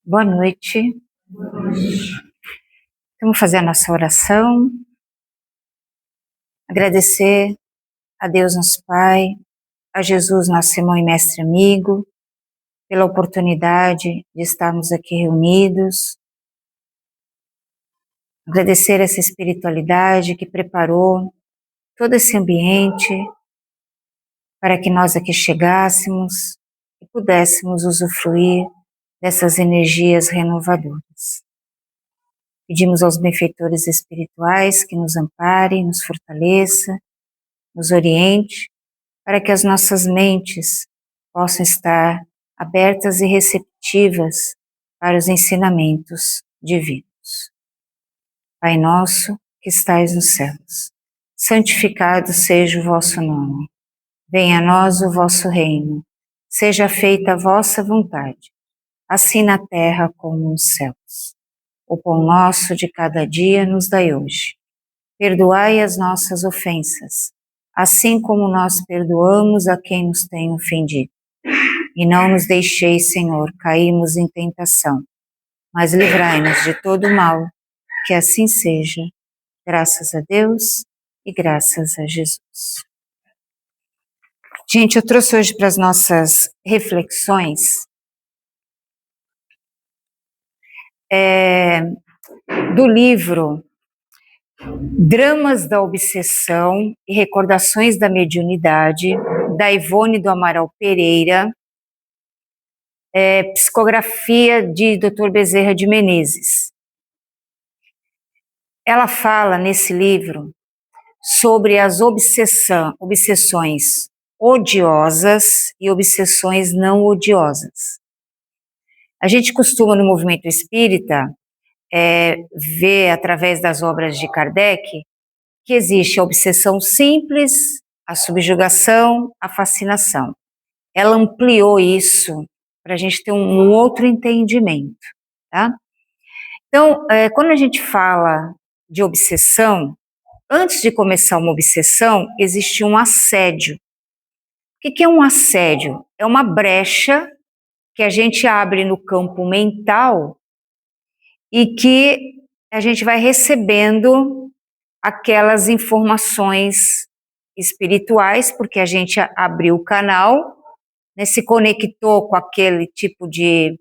Boa noite. Vamos fazer a nossa oração. Agradecer a Deus nosso Pai, a Jesus nosso irmão e mestre amigo, pela oportunidade de estarmos aqui reunidos. Agradecer essa espiritualidade que preparou todo esse ambiente para que nós aqui chegássemos e pudéssemos usufruir dessas energias renovadoras. Pedimos aos benfeitores espirituais que nos amparem, nos fortaleça, nos oriente, para que as nossas mentes possam estar abertas e receptivas para os ensinamentos divinos. Pai nosso, que estais nos céus, santificado seja o vosso nome. Venha a nós o vosso reino. Seja feita a vossa vontade, assim na terra como nos céus. O pão nosso de cada dia nos dai hoje. Perdoai as nossas ofensas, assim como nós perdoamos a quem nos tem ofendido. E não nos deixeis, Senhor, cairmos em tentação, mas livrai-nos de todo mal, que assim seja, graças a Deus e graças a Jesus. Gente, eu trouxe hoje para as nossas reflexões do livro Dramas da Obsessão e Recordações da Mediunidade, da Ivone do Amaral Pereira, psicografia de Dr. Bezerra de Menezes. Ela fala nesse livro sobre as obsessões odiosas e obsessões não odiosas. A gente costuma no movimento espírita ver através das obras de Kardec que existe a obsessão simples, a subjugação, a fascinação. Ela ampliou isso para a gente ter um outro entendimento, tá? Então, quando a gente fala de obsessão, antes de começar uma obsessão, existe um assédio. O que é um assédio? É uma brecha que a gente abre no campo mental e que a gente vai recebendo aquelas informações espirituais, porque a gente abriu o canal, né, se conectou com aquele tipo de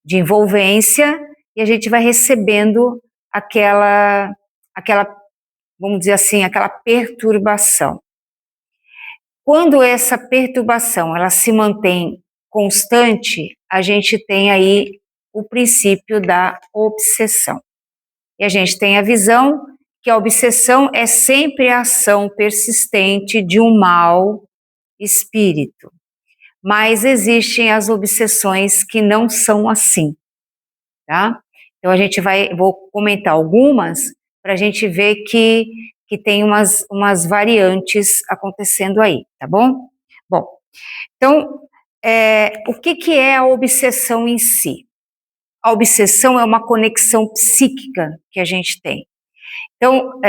envolvência, e a gente vai recebendo aquela, vamos dizer assim, aquela perturbação. Quando essa perturbação ela se mantém constante, a gente tem aí o princípio da obsessão. E a gente tem a visão que a obsessão é sempre a ação persistente de um mau espírito. Mas existem as obsessões que não são assim, tá? Então vou comentar algumas para a gente ver que tem umas variantes acontecendo aí, tá bom? Bom, então, o que é a obsessão em si? A obsessão é uma conexão psíquica que a gente tem. Então,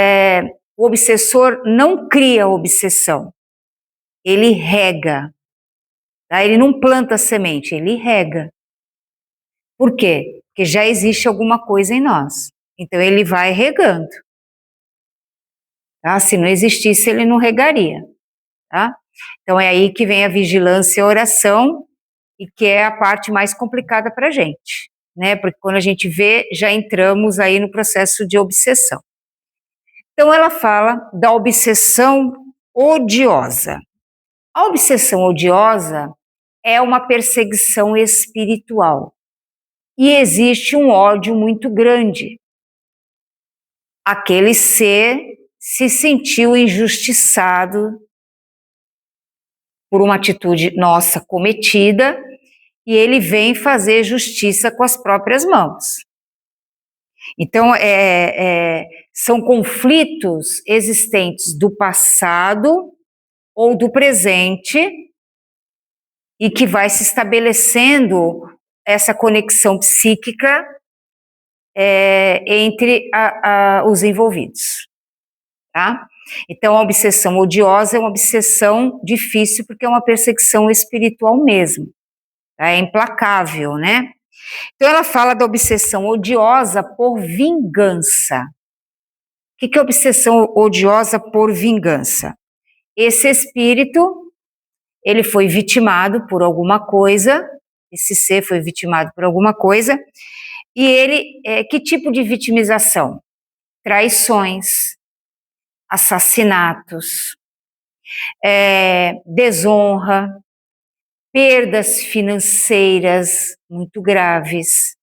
o obsessor não cria obsessão, ele rega, tá? Ele não planta semente, ele rega. Por quê? Porque já existe alguma coisa em nós, então ele vai regando. Tá? Se não existisse, ele não regaria, tá? Então é aí que vem a vigilância e a oração, e que é a parte mais complicada para a gente, né? Porque quando a gente vê, já entramos aí no processo de obsessão. Então ela fala da obsessão odiosa. A obsessão odiosa é uma perseguição espiritual e existe um ódio muito grande. Aquele ser se sentiu injustiçado por uma atitude nossa cometida e ele vem fazer justiça com as próprias mãos. Então, são conflitos existentes do passado ou do presente e que vai se estabelecendo essa conexão psíquica entre os envolvidos, tá? Então, a obsessão odiosa é uma obsessão difícil porque é uma perseguição espiritual mesmo, tá? É implacável, né? Então ela fala da obsessão odiosa por vingança. O que é obsessão odiosa por vingança? Esse espírito, ele foi vitimado por alguma coisa, esse ser foi vitimado por alguma coisa, e ele, que tipo de vitimização? Traições, assassinatos, desonra, perdas financeiras muito graves,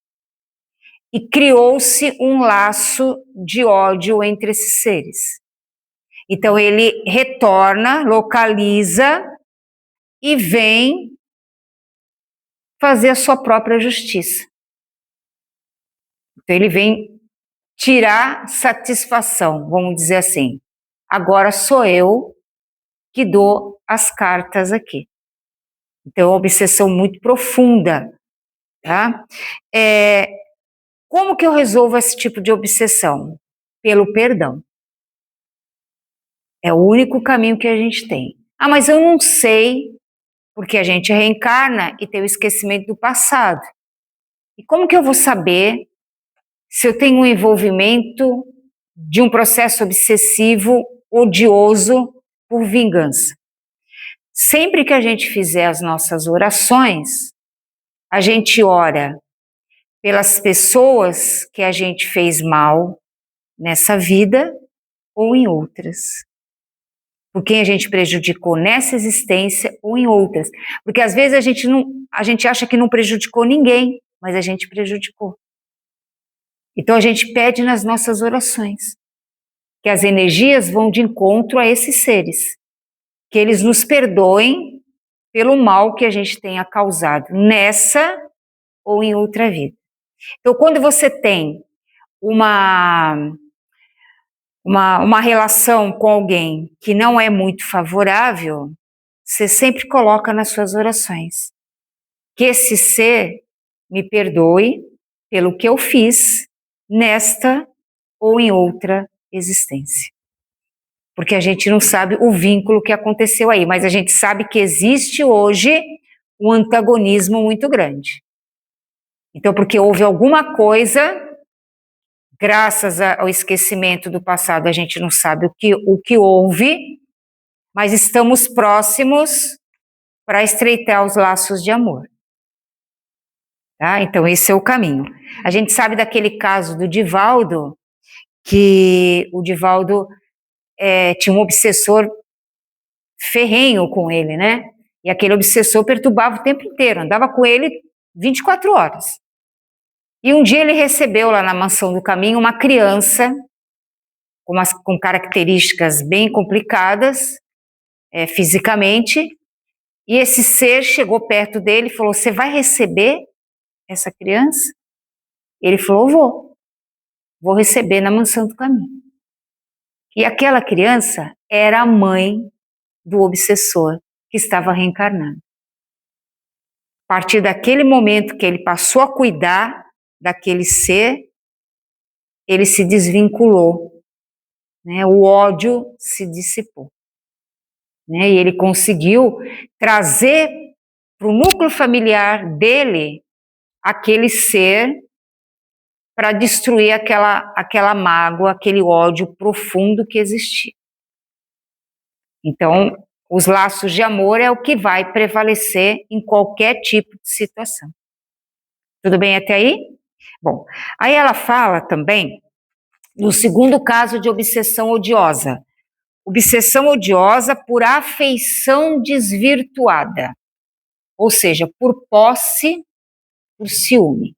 e criou-se um laço de ódio entre esses seres. Então ele retorna, localiza e vem fazer a sua própria justiça. Então ele vem tirar satisfação, vamos dizer assim. Agora sou eu que dou as cartas aqui. Então é uma obsessão muito profunda, tá? Como que eu resolvo esse tipo de obsessão? Pelo perdão. É o único caminho que a gente tem. Ah, mas eu não sei, porque a gente reencarna e tem o esquecimento do passado. E como que eu vou saber se eu tenho um envolvimento de um processo obsessivo, odioso, por vingança? Sempre que a gente fizer as nossas orações, a gente ora pelas pessoas que a gente fez mal nessa vida ou em outras. Por quem a gente prejudicou nessa existência ou em outras. Porque às vezes a gente acha que não prejudicou ninguém, mas a gente prejudicou. Então a gente pede nas nossas orações que as energias vão de encontro a esses seres, que eles nos perdoem pelo mal que a gente tenha causado nessa ou em outra vida. Então quando você tem uma relação com alguém que não é muito favorável, você sempre coloca nas suas orações que esse ser me perdoe pelo que eu fiz nesta ou em outra existência. Porque a gente não sabe o vínculo que aconteceu aí, mas a gente sabe que existe hoje um antagonismo muito grande. Então, porque houve alguma coisa, graças ao esquecimento do passado, a gente não sabe o que houve, mas estamos próximos para estreitar os laços de amor. Tá? Então, esse é o caminho. A gente sabe daquele caso do Divaldo, que o Divaldo tinha um obsessor ferrenho com ele, né? E aquele obsessor perturbava o tempo inteiro, andava com ele 24 horas. E um dia ele recebeu lá na Mansão do Caminho uma criança com características bem complicadas, fisicamente, e esse ser chegou perto dele e falou: "Você vai receber essa criança?" Ele falou: vou receber na Mansão do Caminho. E aquela criança era a mãe do obsessor que estava reencarnado. A partir daquele momento que ele passou a cuidar daquele ser, ele se desvinculou, né? O ódio se dissipou, né? E ele conseguiu trazer para o núcleo familiar dele aquele ser para destruir aquela mágoa, aquele ódio profundo que existia. Então, os laços de amor é o que vai prevalecer em qualquer tipo de situação. Tudo bem até aí? Bom, aí ela fala também no segundo caso de obsessão odiosa. Obsessão odiosa por afeição desvirtuada, ou seja, por posse, por ciúme.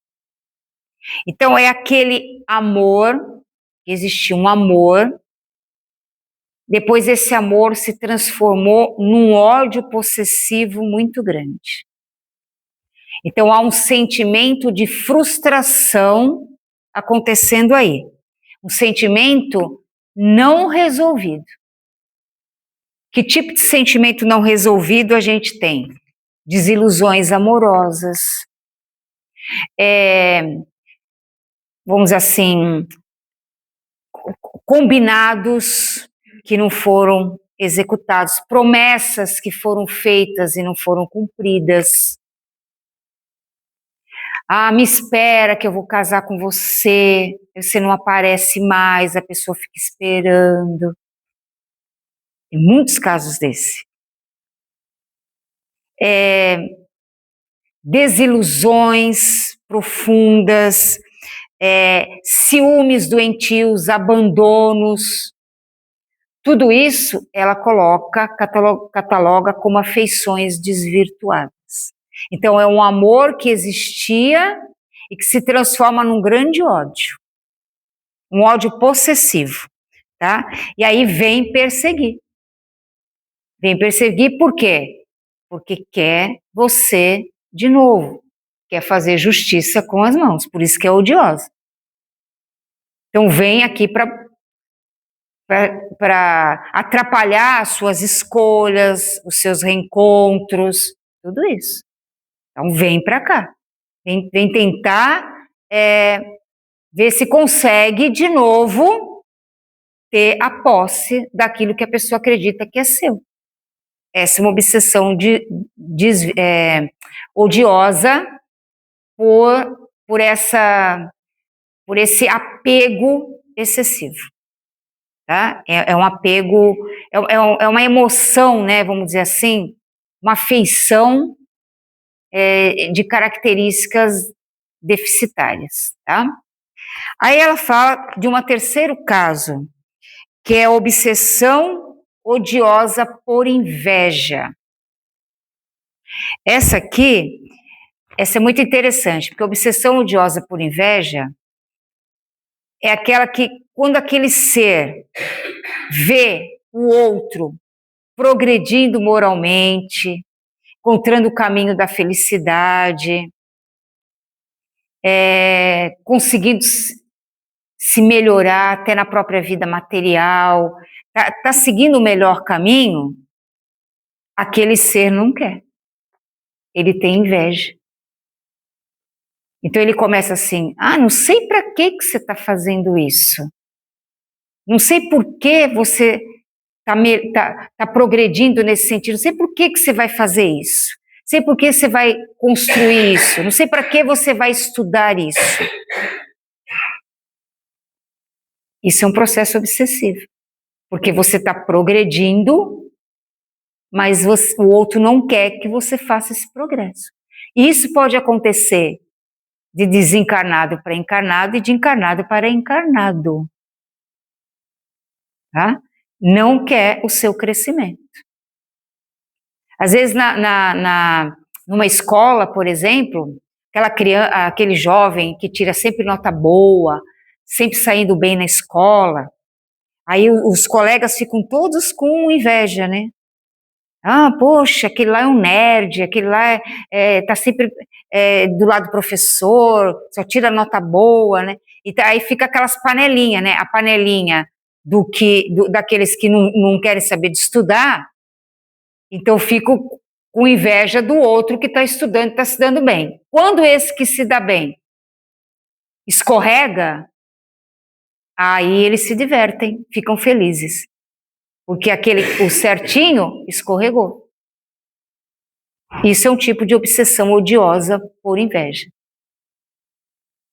Então é aquele amor, existia um amor, depois esse amor se transformou num ódio possessivo muito grande. Então há um sentimento de frustração acontecendo aí, um sentimento não resolvido. Que tipo de sentimento não resolvido a gente tem? Desilusões amorosas, vamos dizer assim, combinados que não foram executados, promessas que foram feitas e não foram cumpridas. Ah, me espera que eu vou casar com você não aparece mais, a pessoa fica esperando. Tem muitos casos desse. Desilusões profundas, ciúmes doentios, abandonos, tudo isso ela cataloga como afeições desvirtuadas. Então é um amor que existia e que se transforma num grande ódio, um ódio possessivo, tá? E aí vem perseguir. Vem perseguir por quê? Porque quer você de novo, quer fazer justiça com as mãos, por isso que é odiosa. Então vem aqui para atrapalhar as suas escolhas, os seus reencontros, tudo isso. Então vem para cá, vem tentar ver se consegue de novo ter a posse daquilo que a pessoa acredita que é seu. Essa é uma obsessão odiosa por esse apego excessivo. Tá? É um apego, é uma emoção, né, vamos dizer assim, uma afeição de características deficitárias. Tá? Aí ela fala de um terceiro caso, que é a obsessão odiosa por inveja. Essa é muito interessante, porque a obsessão odiosa por inveja é aquela que, quando aquele ser vê o outro progredindo moralmente, encontrando o caminho da felicidade, conseguindo se melhorar até na própria vida material, tá seguindo o melhor caminho, aquele ser não quer. Ele tem inveja. Então ele começa assim, não sei para que você está fazendo isso. Não sei por que você está progredindo nesse sentido, não sei por que você vai fazer isso. Não sei por que você vai construir isso. Não sei para que você vai estudar isso. Isso é um processo obsessivo. Porque você está progredindo, mas o outro não quer que você faça esse progresso. E isso pode acontecer de desencarnado para encarnado e de encarnado para encarnado. Tá? Não quer o seu crescimento. Às vezes, numa escola, por exemplo, aquele jovem que tira sempre nota boa, sempre saindo bem na escola, aí os colegas ficam todos com inveja, né? Poxa, aquele lá é um nerd, aquele lá tá sempre do lado do professor, só tira nota boa, né? E aí fica aquelas panelinhas, né? A panelinha daqueles que não querem saber de estudar, então fico com inveja do outro que está estudando, está se dando bem. Quando esse que se dá bem escorrega, aí eles se divertem, ficam felizes, porque o certinho escorregou. Isso é um tipo de obsessão odiosa por inveja.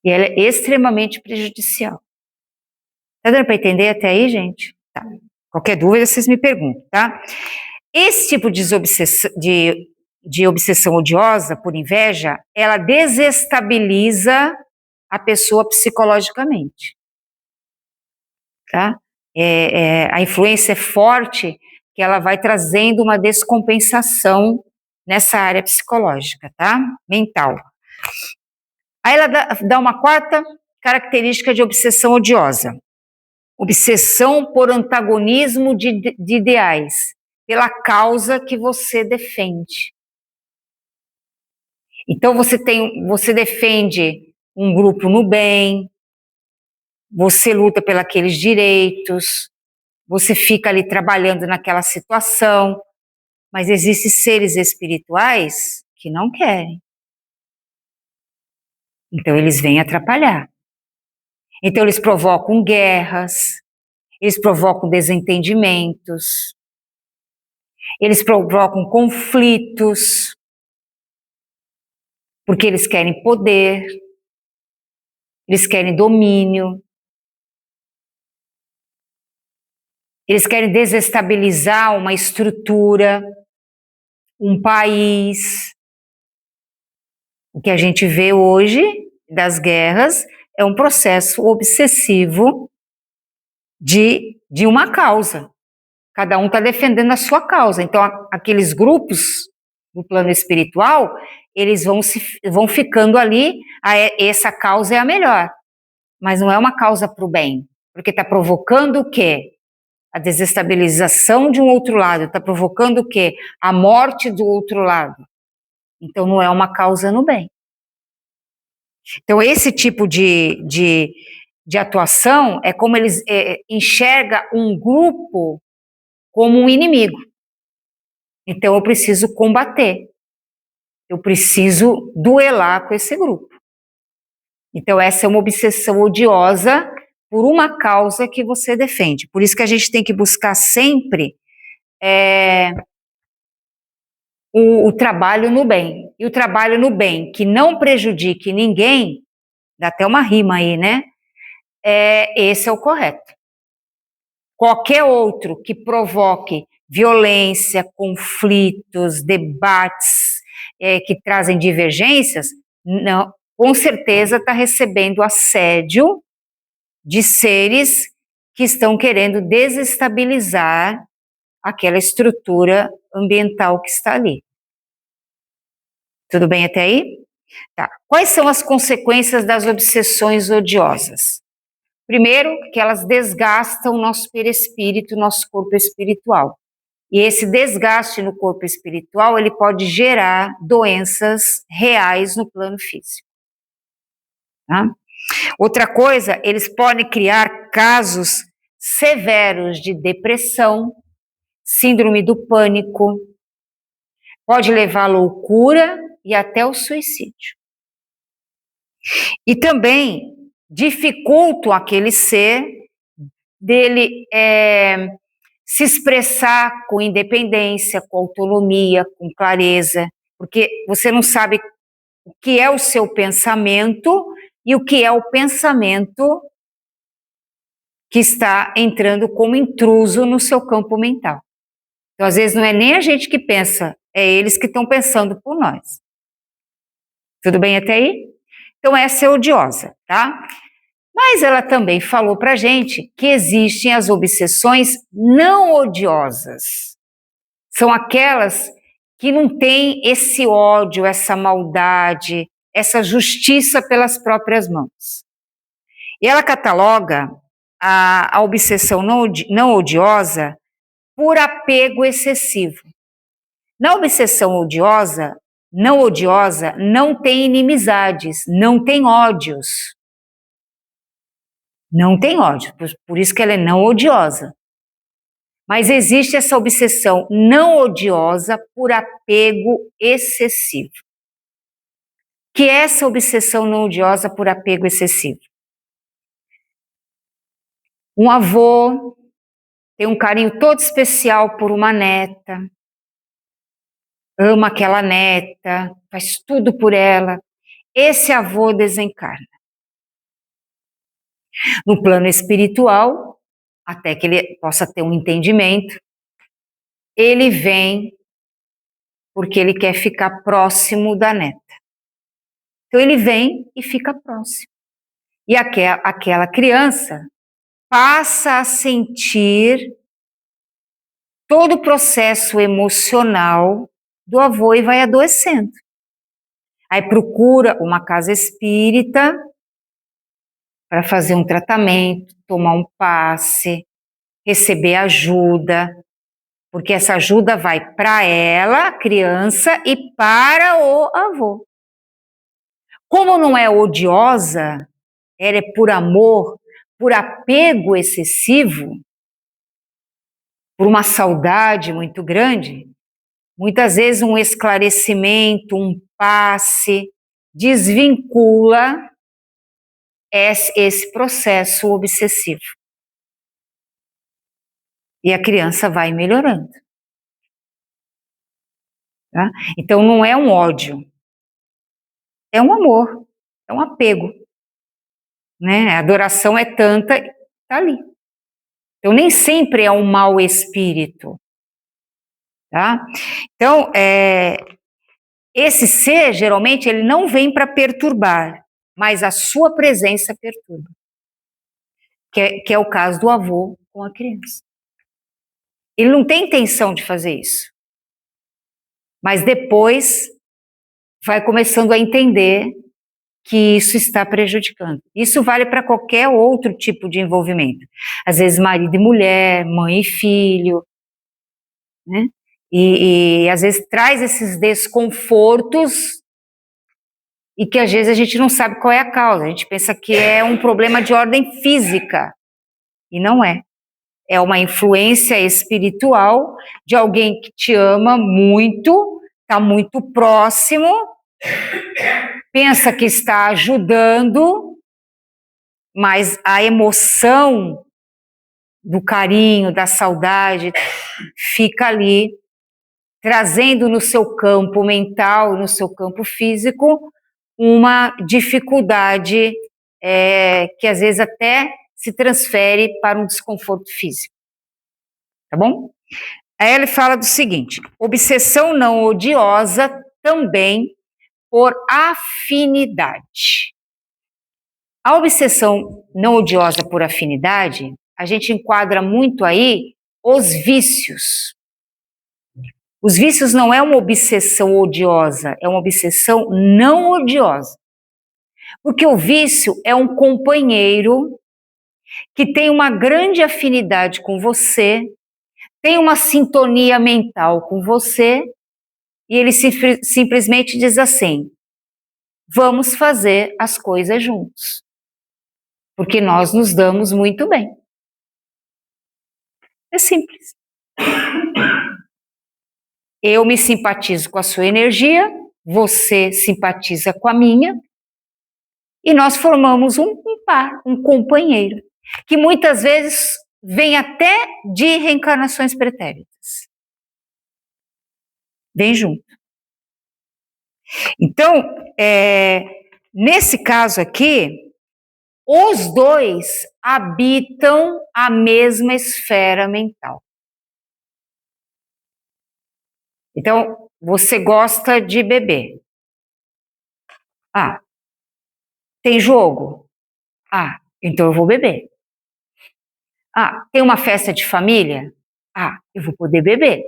E ela é extremamente prejudicial. Tá dando para entender até aí, gente? Tá. Qualquer dúvida, vocês me perguntam, tá? Esse tipo de obsessão odiosa por inveja, ela desestabiliza a pessoa psicologicamente, tá? A influência é forte, que ela vai trazendo uma descompensação nessa área psicológica, tá? Mental. Aí ela dá uma quarta característica de obsessão odiosa. Obsessão por antagonismo de ideais, pela causa que você defende. Então você defende um grupo no bem, você luta pelos aqueles direitos, você fica ali trabalhando naquela situação, mas existem seres espirituais que não querem. Então eles vêm atrapalhar. Então eles provocam guerras, eles provocam desentendimentos, eles provocam conflitos. porque eles querem poder, eles querem domínio, eles querem desestabilizar uma estrutura, um país. O que a gente vê hoje das guerras é um processo obsessivo de uma causa. Cada um está defendendo a sua causa. Então, aqueles grupos do plano espiritual, eles vão ficando ali, essa causa é a melhor. Mas não é uma causa para o bem, porque está provocando o quê? A desestabilização de um outro lado, está provocando o quê? A morte do outro lado. Então, não é uma causa no bem. Então, esse tipo de atuação é como eles enxergam um grupo como um inimigo. Então, eu preciso combater. Eu preciso duelar com esse grupo. Então, essa é uma obsessão odiosa por uma causa que você defende. Por isso que a gente tem que buscar sempre o trabalho no bem. E o trabalho no bem que não prejudique ninguém, dá até uma rima aí, né? Esse é o correto. Qualquer outro que provoque violência, conflitos, debates que trazem divergências, não, com certeza está recebendo assédio de seres que estão querendo desestabilizar aquela estrutura ambiental que está ali. Tudo bem até aí? Tá. Quais são as consequências das obsessões odiosas? Primeiro, que elas desgastam o nosso perispírito, nosso corpo espiritual. E esse desgaste no corpo espiritual, ele pode gerar doenças reais no plano físico. Tá? Outra coisa, eles podem criar casos severos de depressão, síndrome do pânico, pode levar à loucura e até o suicídio. E também dificultam aquele ser dele se expressar com independência, com autonomia, com clareza, porque você não sabe o que é o seu pensamento e o que é o pensamento que está entrando como intruso no seu campo mental. Então, às vezes, não é nem a gente que pensa, é eles que estão pensando por nós. Tudo bem até aí? Então, essa é odiosa, tá? Mas ela também falou pra gente que existem as obsessões não odiosas. São aquelas que não têm esse ódio, essa maldade, essa justiça pelas próprias mãos. E ela cataloga a obsessão não odiosa por apego excessivo. Na obsessão não odiosa, não tem inimizades, não tem ódios. Não tem ódio, por isso que ela é não odiosa. Mas existe essa obsessão não odiosa por apego excessivo. Que é essa obsessão não odiosa por apego excessivo? Um avô tem um carinho todo especial por uma neta, ama aquela neta, faz tudo por ela. Esse avô desencarna. No plano espiritual, até que ele possa ter um entendimento, ele vem porque ele quer ficar próximo da neta. Então ele vem e fica próximo. E aquela criança passa a sentir todo o processo emocional do avô e vai adoecendo. Aí procura uma casa espírita para fazer um tratamento, tomar um passe, receber ajuda, porque essa ajuda vai para ela, a criança, e para o avô. Como não é odiosa, ela é por amor, por apego excessivo, por uma saudade muito grande, muitas vezes um esclarecimento, um passe, desvincula esse processo obsessivo. E a criança vai melhorando. Tá? Então não é um ódio, é um amor, é um apego, né? A adoração é tanta, tá ali. Então, nem sempre é um mau espírito, tá? Então, esse ser, geralmente, ele não vem para perturbar, mas a sua presença perturba. Que é o caso do avô com a criança. Ele não tem intenção de fazer isso. Mas depois vai começando a entender que isso está prejudicando. Isso vale para qualquer outro tipo de envolvimento. Às vezes marido e mulher, mãe e filho, né? E às vezes traz esses desconfortos e que às vezes a gente não sabe qual é a causa. A gente pensa que é um problema de ordem física e não é. É uma influência espiritual de alguém que te ama muito, está muito próximo, pensa que está ajudando, mas a emoção do carinho, da saudade, fica ali, trazendo no seu campo mental, no seu campo físico, uma dificuldade que às vezes até se transfere para um desconforto físico. Tá bom? Aí ele fala do seguinte: obsessão não odiosa também por afinidade. A obsessão não odiosa por afinidade, a gente enquadra muito aí os vícios. Os vícios não é uma obsessão odiosa, é uma obsessão não odiosa. Porque o vício é um companheiro que tem uma grande afinidade com você, tem uma sintonia mental com você, e ele simplesmente diz assim: vamos fazer as coisas juntos, porque nós nos damos muito bem. É simples. Eu me simpatizo com a sua energia, você simpatiza com a minha, e nós formamos um par, um companheiro, que muitas vezes vem até de reencarnações pretéritas. Vem junto. Então, nesse caso aqui, os dois habitam a mesma esfera mental. Então, você gosta de beber. Ah, tem jogo? Ah, então eu vou beber. Ah, tem uma festa de família? Ah, eu vou poder beber.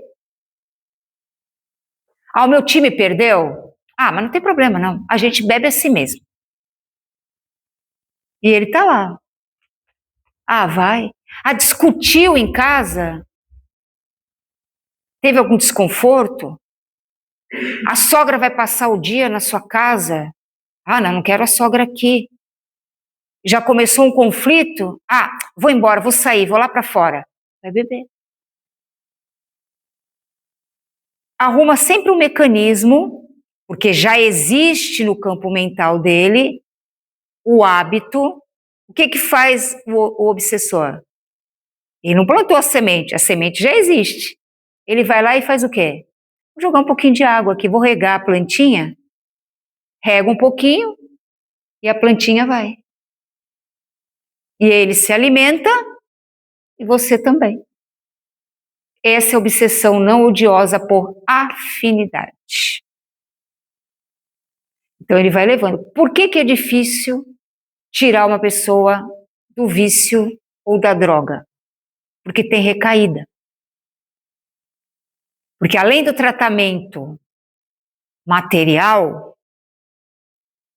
Ah, o meu time perdeu? Ah, mas não tem problema não, a gente bebe assim mesmo. E ele tá lá. Ah, vai. Ah, discutiu em casa? Teve algum desconforto? A sogra vai passar o dia na sua casa? Ah, não quero a sogra aqui. Já começou um conflito? Ah, vou embora, vou sair, vou lá para fora. Vai beber. Arruma sempre um mecanismo, porque já existe no campo mental dele o hábito. O que faz o obsessor? Ele não plantou a semente já existe. Ele vai lá e faz o quê? Vou jogar um pouquinho de água aqui, vou regar a plantinha, rega um pouquinho e a plantinha vai. E ele se alimenta e você também. Essa é a obsessão não odiosa por afinidade. Então ele vai levando. Por que é difícil tirar uma pessoa do vício ou da droga? Porque tem recaída. Porque além do tratamento material,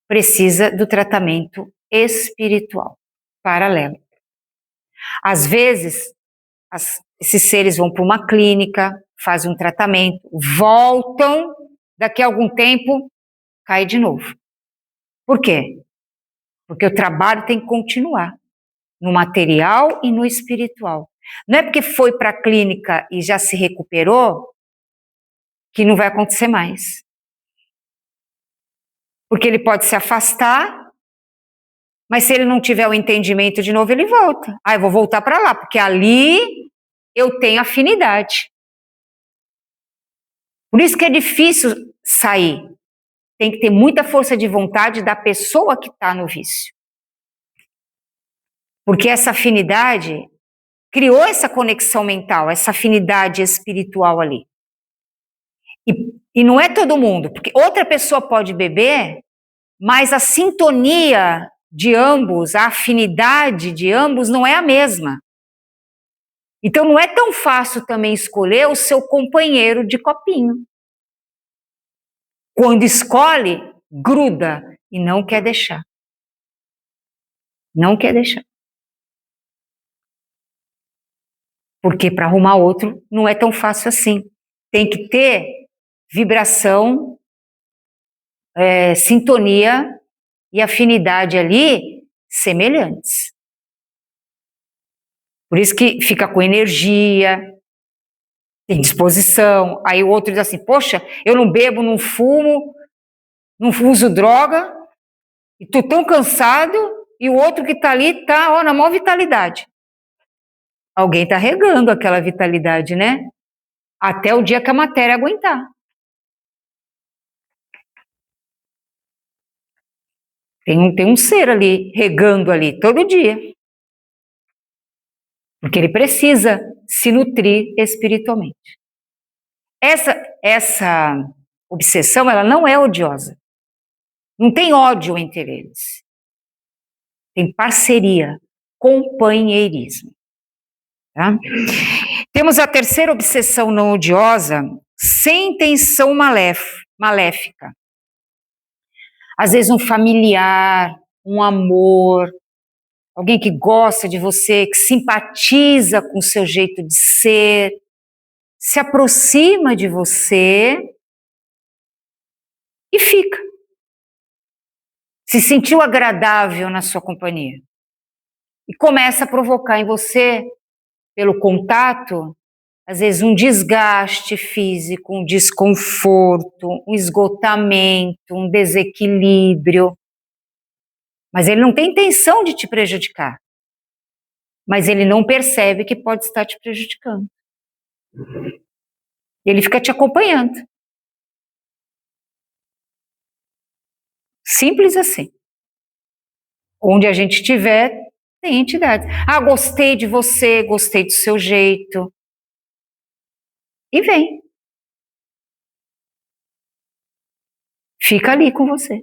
precisa do tratamento espiritual, paralelo. Às vezes, esses seres vão para uma clínica, fazem um tratamento, voltam, daqui a algum tempo, cai de novo. Por quê? Porque o trabalho tem que continuar, no material e no espiritual. Não é porque foi para a clínica e já se recuperou que não vai acontecer mais. Porque ele pode se afastar, mas se ele não tiver o entendimento de novo, ele volta. Ah, eu vou voltar para lá, porque ali eu tenho afinidade. Por isso que é difícil sair. tem que ter muita força de vontade da pessoa que está no vício. Porque essa afinidade criou essa conexão mental, essa afinidade espiritual ali. E não é todo mundo, porque outra pessoa pode beber, mas a sintonia de ambos, a afinidade de ambos não é a mesma. Então não é tão fácil também escolher o seu companheiro de copinho. Quando escolhe, gruda e não quer deixar. Não quer deixar. Porque para arrumar outro não é tão fácil assim. Tem que ter vibração, sintonia e afinidade ali semelhantes. Por isso que fica com energia, tem disposição. Aí o outro diz assim, poxa, eu não bebo, não fumo, não uso droga, e tô tão cansado, e o outro que tá ali tá, na maior vitalidade. Alguém tá regando aquela vitalidade, né? Até o dia que a matéria aguentar. Tem um ser ali, regando ali, todo dia. Porque ele precisa se nutrir espiritualmente. Essa obsessão, ela não é odiosa. Não tem ódio entre eles. Tem parceria, companheirismo. Tá? Temos a terceira obsessão não odiosa, sem intenção maléfica. Às vezes um familiar, um amor, alguém que gosta de você, que simpatiza com o seu jeito de ser, se aproxima de você e fica. Se sentiu agradável na sua companhia. E começa a provocar em você, pelo contato, às vezes um desgaste físico, um desconforto, um esgotamento, um desequilíbrio. Mas ele não tem intenção de te prejudicar. Mas ele não percebe que pode estar te prejudicando. Ele fica te acompanhando. Simples assim. Onde a gente estiver, tem entidade. Ah, gostei de você, gostei do seu jeito. E vem. Fica ali com você.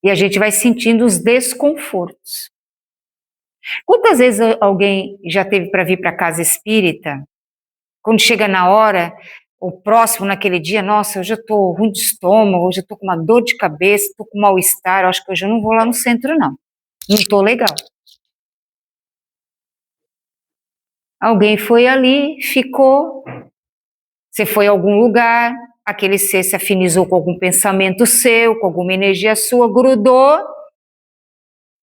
E a gente vai sentindo os desconfortos. Quantas vezes alguém já teve para vir para a casa espírita, quando chega na hora, ou próximo naquele dia, nossa, hoje eu estou ruim de estômago, hoje eu estou com uma dor de cabeça, estou com mal-estar, acho que hoje eu não vou lá no centro não estou legal. Alguém foi ali, ficou, você foi a algum lugar, aquele ser se afinizou com algum pensamento seu, com alguma energia sua, grudou,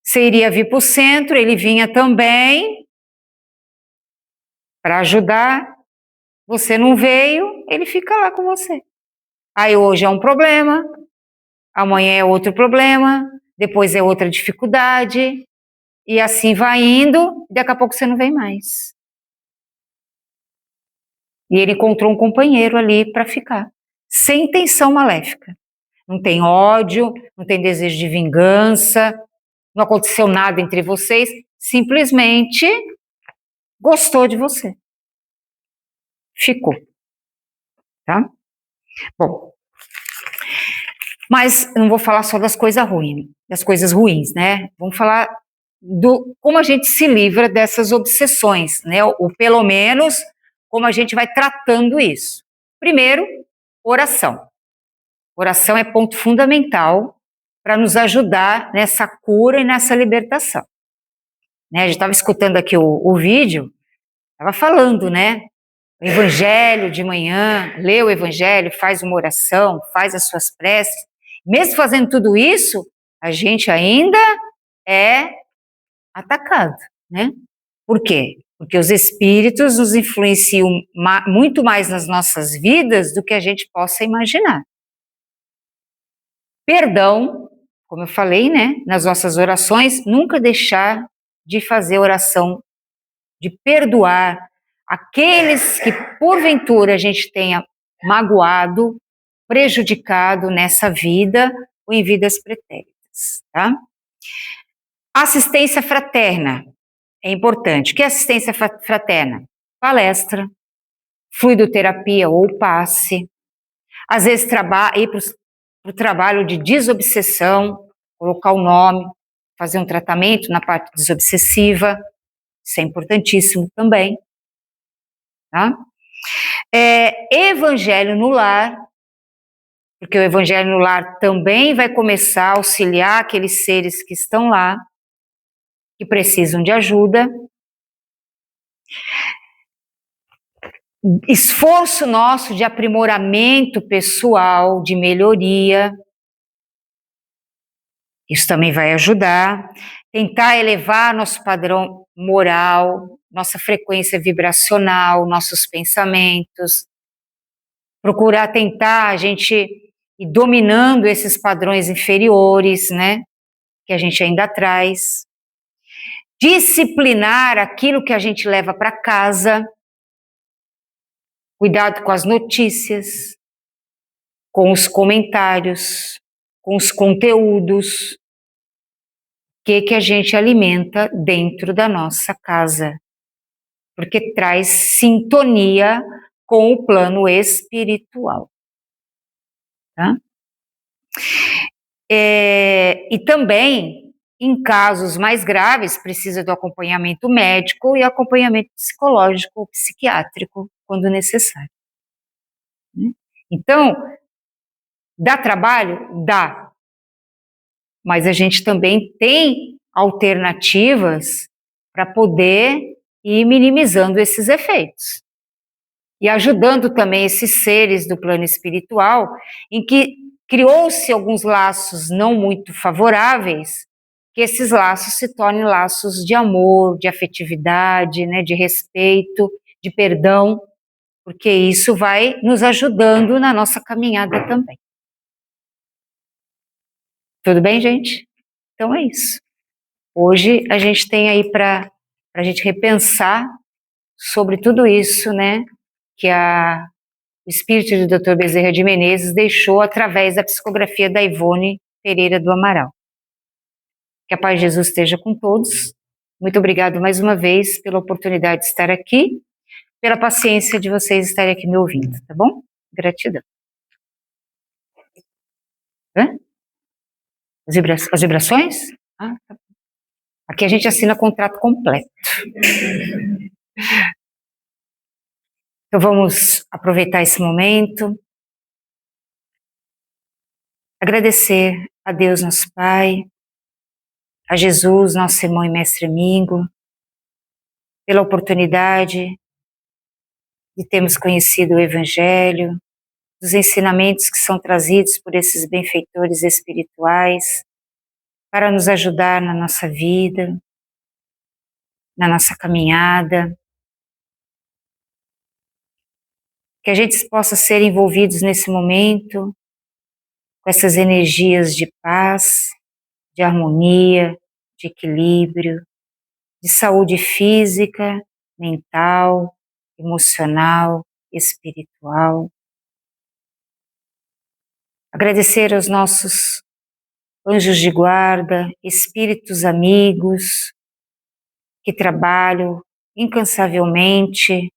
você iria vir para o centro, ele vinha também para ajudar, você não veio, ele fica lá com você. Aí hoje é um problema, amanhã é outro problema, depois é outra dificuldade, e assim vai indo, daqui a pouco você não vem mais. E ele encontrou um companheiro ali para ficar, sem intenção maléfica. Não tem ódio, não tem desejo de vingança, não aconteceu nada entre vocês, simplesmente gostou de você. Ficou. Tá? Bom, mas não vou falar só das coisas ruins, né? Vamos falar do como a gente se livra dessas obsessões, né? Ou pelo menos como a gente vai tratando isso. Primeiro, oração. Oração é ponto fundamental para nos ajudar nessa cura e nessa libertação. Né? A gente estava escutando aqui o vídeo, estava falando, né? O evangelho de manhã, lê o evangelho, faz uma oração, faz as suas preces. Mesmo fazendo tudo isso, a gente ainda é atacado, né? Por quê? Porque os espíritos nos influenciam muito mais nas nossas vidas do que a gente possa imaginar. Perdão, como eu falei, né? Nas nossas orações, nunca deixar de fazer oração, de perdoar aqueles que porventura a gente tenha magoado, prejudicado nessa vida ou em vidas pretéritas, tá? Assistência fraterna é importante. O que é assistência fraterna? Palestra, fluidoterapia ou passe, às vezes ir para o trabalho de desobsessão, colocar o nome, fazer um tratamento na parte desobsessiva, isso é importantíssimo também, tá? Evangelho no lar, porque o evangelho no lar também vai começar a auxiliar aqueles seres que estão lá, que precisam de ajuda. Esforço nosso de aprimoramento pessoal, de melhoria, isso também vai ajudar. Tentar elevar nosso padrão moral, nossa frequência vibracional, nossos pensamentos. Procurar tentar a gente ir dominando esses padrões inferiores, né? Que a gente ainda traz. Disciplinar aquilo que a gente leva para casa. Cuidado com as notícias, com os comentários, com os conteúdos que a gente alimenta dentro da nossa casa, porque traz sintonia com o plano espiritual, tá? E também, em casos mais graves, precisa do acompanhamento médico e acompanhamento psicológico ou psiquiátrico, quando necessário. Então, dá trabalho? Dá. Mas a gente também tem alternativas para poder ir minimizando esses efeitos. E ajudando também esses seres do plano espiritual, em que criou-se alguns laços não muito favoráveis, que esses laços se tornem laços de amor, de afetividade, né, de respeito, de perdão, porque isso vai nos ajudando na nossa caminhada também. Tudo bem, gente? Então é isso. Hoje a gente tem aí para a gente repensar sobre tudo isso, né, que o espírito do Dr. Bezerra de Menezes deixou através da psicografia da Ivone Pereira do Amaral. Que a paz de Jesus esteja com todos. Muito obrigado mais uma vez pela oportunidade de estar aqui, pela paciência de vocês estarem aqui me ouvindo, tá bom? Gratidão. Hã? As vibrações? Ah, tá. Aqui a gente assina contrato completo. Então vamos aproveitar esse momento, agradecer a Deus nosso Pai, a Jesus, nosso irmão e mestre amigo, pela oportunidade de termos conhecido o Evangelho, dos ensinamentos que são trazidos por esses benfeitores espirituais para nos ajudar na nossa vida, na nossa caminhada, que a gente possa ser envolvidos nesse momento com essas energias de paz, de harmonia, de equilíbrio, de saúde física, mental, emocional, espiritual. Agradecer aos nossos anjos de guarda, espíritos amigos, que trabalham incansavelmente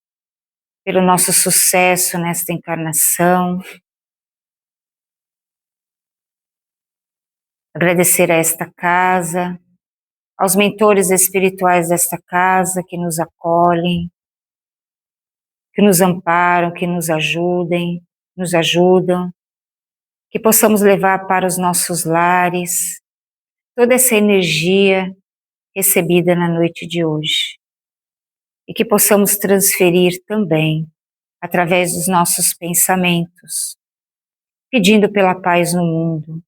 pelo nosso sucesso nesta encarnação. Agradecer a esta casa, aos mentores espirituais desta casa que nos acolhem, que nos amparam, que nos ajudam, que possamos levar para os nossos lares toda essa energia recebida na noite de hoje e que possamos transferir também através dos nossos pensamentos, pedindo pela paz no mundo,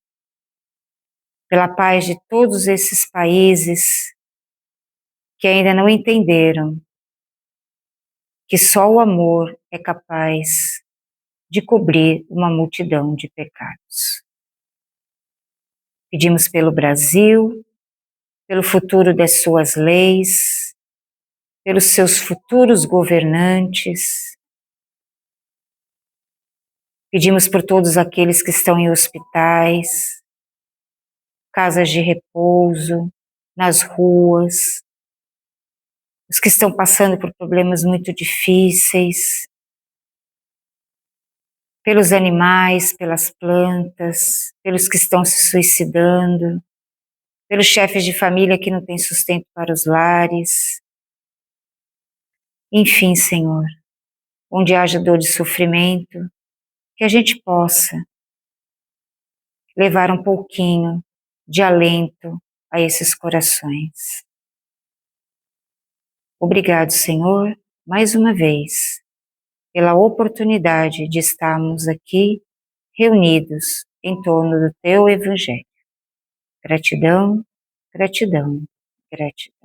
pela paz de todos esses países que ainda não entenderam que só o amor é capaz de cobrir uma multidão de pecados. Pedimos pelo Brasil, pelo futuro das suas leis, pelos seus futuros governantes, Pedimos por todos aqueles que estão em hospitais, casas de repouso, nas ruas, os que estão passando por problemas muito difíceis, pelos animais, pelas plantas, pelos que estão se suicidando, pelos chefes de família que não têm sustento para os lares. Enfim, Senhor, onde haja dor e sofrimento, que a gente possa levar um pouquinho de alento a esses corações. Obrigado, Senhor, mais uma vez, pela oportunidade de estarmos aqui reunidos em torno do Teu Evangelho. Gratidão, gratidão, gratidão.